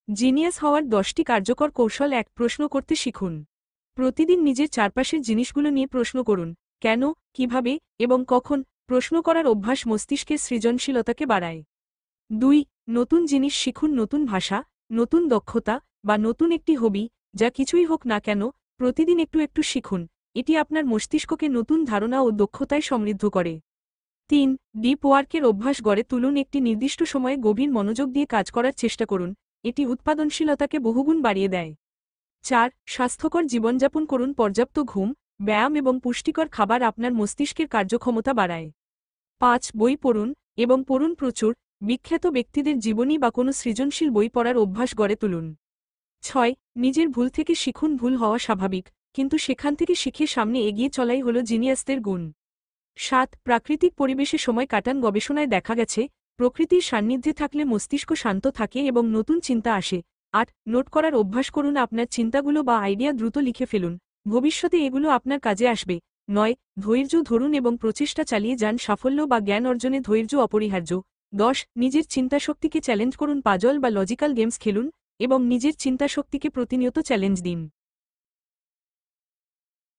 Genius হওয়ার 10টি কার্যকর কৌশল। 1. প্রশ্ন করতে শিখুন। প্রতিদিন নিজের চারপাশের জিনিসগুলো নিয়ে প্রশ্ন করুন। কেন, কিভাবে এবং কখন। প্রশ্ন করার অভ্যাস মস্তিষ্কের সৃজনশীলতাকে বাড়ায়। 2. নতুন জিনিস শিখুন। নতুন ভাষা, নতুন দক্ষতা বা নতুন একটি হবি, যা কিছুই হোক না কেন, প্রতিদিন একটু একটু শিখুন। এটি আপনার মস্তিষ্ককে নতুন ধারণা ও দক্ষতায় সমৃদ্ধ করে। 3. ডিপ ওয়ার্কের অভ্যাস গড়ে তুলুন। একটি নির্দিষ্ট সময়ে গভীর মনোযোগ দিয়ে কাজ করার চেষ্টা করুন। এটি উৎপাদনশীলতাকে বহুগুণ বাড়িয়ে দেয়। 4. স্বাস্থ্যকর জীবনযাপন করুন। পর্যাপ্ত ঘুম, ব্যায়াম এবং পুষ্টিকর খাবার আপনার মস্তিষ্কের কার্যক্ষমতা বাড়ায়। 5. বই পড়ুন, এবং পড়ুন প্রচুর। বিখ্যাত ব্যক্তিদের জীবনী বা কোনো সৃজনশীল বই পড়ার অভ্যাস গড়ে তুলুন। 6. নিজের ভুল থেকে শিখুন। ভুল হওয়া স্বাভাবিক, কিন্তু সেখান থেকে শিখে সামনে এগিয়ে চলাই হল জিনিয়াসদের গুণ। 7. প্রাকৃতিক পরিবেশে সময় কাটান। গবেষণায় দেখা গেছে, প্রকৃতির সান্নিধ্যে থাকলে মস্তিষ্ক শান্ত থাকে এবং নতুন চিন্তা আসে। 8. নোট করার অভ্যাস করুন। আপনার চিন্তাগুলো বা আইডিয়া দ্রুত লিখে ফেলুন, ভবিষ্যতে এগুলো আপনার কাজে আসবে। 9. ধৈর্য ধরুন এবং প্রচেষ্টা চালিয়ে যান। সাফল্য বা জ্ঞান অর্জনে ধৈর্য অপরিহার্য। 10. নিজের চিন্তাশক্তিকে চ্যালেঞ্জ করুন। পাজল বা লজিক্যাল গেমস খেলুন এবং নিজের চিন্তাশক্তিকে প্রতিনিয়ত চ্যালেঞ্জ দিন।